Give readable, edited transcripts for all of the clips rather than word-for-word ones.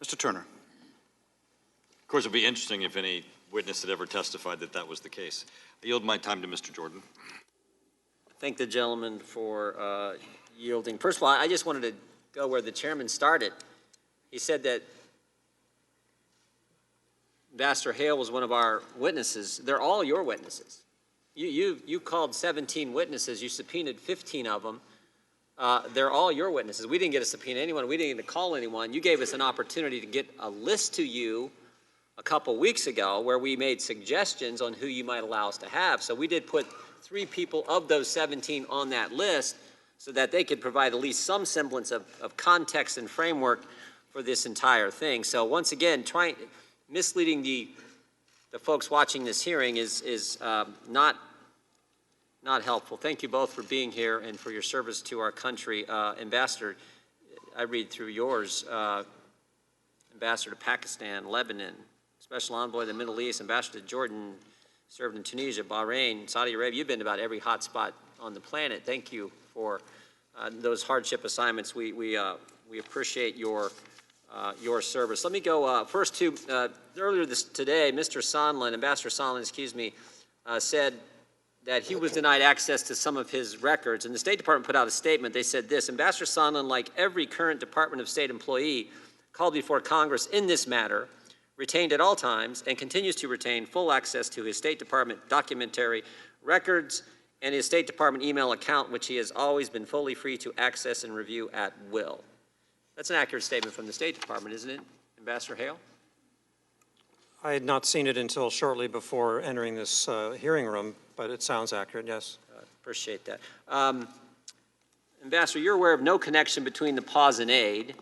Mr. Turner. Of course, it would be interesting if any witness had ever testified that that was the case. I yield my time to Mr. Jordan. Thank the gentleman for yielding. First of all, I just wanted to go where the chairman started. He said that Ambassador Hale was one of our witnesses. They're all your witnesses. You called 17 witnesses. You subpoenaed 15 of them. They're all your witnesses. We didn't get to subpoena anyone. We didn't get to call anyone. You gave us an opportunity to get a list to you a couple weeks ago where we made suggestions on who you might allow us to have. So we did put 3 people of those 17 on that list so that they could provide at least some semblance of context and framework for this entire thing. So once again, misleading the folks watching this hearing is not helpful. Thank you both for being here and for your service to our country. Ambassador, I read through yours, Ambassador to Pakistan, Lebanon, Special Envoy to the Middle East, Ambassador to Jordan, served in Tunisia, Bahrain, Saudi Arabia. You've been to about every hot spot on the planet. Thank you for those hardship assignments. We appreciate your service. Let me go first to earlier today, Mr. Sondland, Ambassador Sondland, excuse me, said that he was denied access to some of his records. And the State Department put out a statement. They said this: Ambassador Sondland, like every current Department of State employee called before Congress in this matter, retained at all times and continues to retain full access to his State Department documentary records and his State Department email account, which he has always been fully free to access and review at will. That's an accurate statement from the State Department, isn't it, Ambassador Hale? I had not seen it until shortly before entering this hearing room, but it sounds accurate, yes. Appreciate that. Ambassador, you're aware of no connection between the pause in aid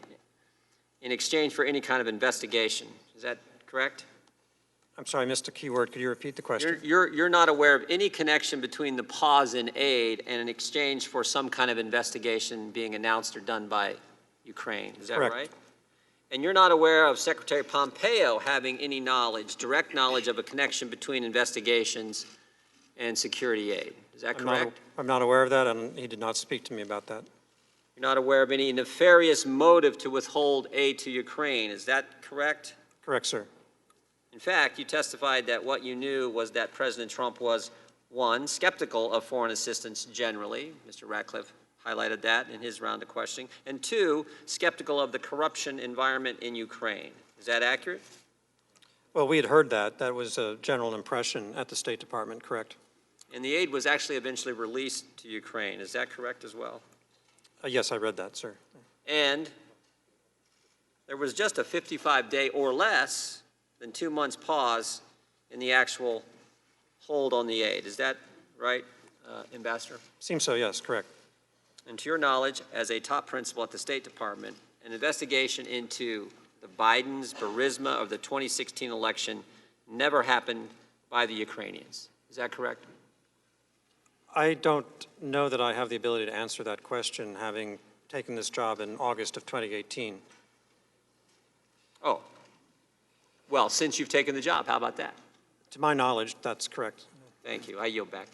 in exchange for any kind of investigation. Is that correct? I'm sorry, I missed a key word. Could you repeat the question? You're not aware of any connection between the pause in aid and in exchange for some kind of investigation being announced or done by Ukraine. Is that Correct. right? And you're not aware of Secretary Pompeo having any knowledge, direct knowledge of a connection between investigations and security aid. Is that correct? I'm not aware of that, and he did not speak to me about that. You're not aware of any nefarious motive to withhold aid to Ukraine. Is that correct? Correct, sir. In fact, you testified that what you knew was that President Trump was, 1, skeptical of foreign assistance generally. Mr. Ratcliffe highlighted that in his round of questioning. And 2, skeptical of the corruption environment in Ukraine. Is that accurate? Well, we had heard that. That was a general impression at the State Department, correct? And the aid was actually eventually released to Ukraine. Is that correct as well? Yes, I read that, sir. And there was just a 55-day or less than 2 months pause in the actual hold on the aid. Is that right, Ambassador? Seems so, yes, correct. And to your knowledge, as a top principal at the State Department, an investigation into the Biden's Burisma of the 2016 election never happened by the Ukrainians. Is that correct? I don't know that I have the ability to answer that question, having taken this job in August of 2018. Oh. Well, since you've taken the job, how about that? To my knowledge, that's correct. Thank you. I yield back.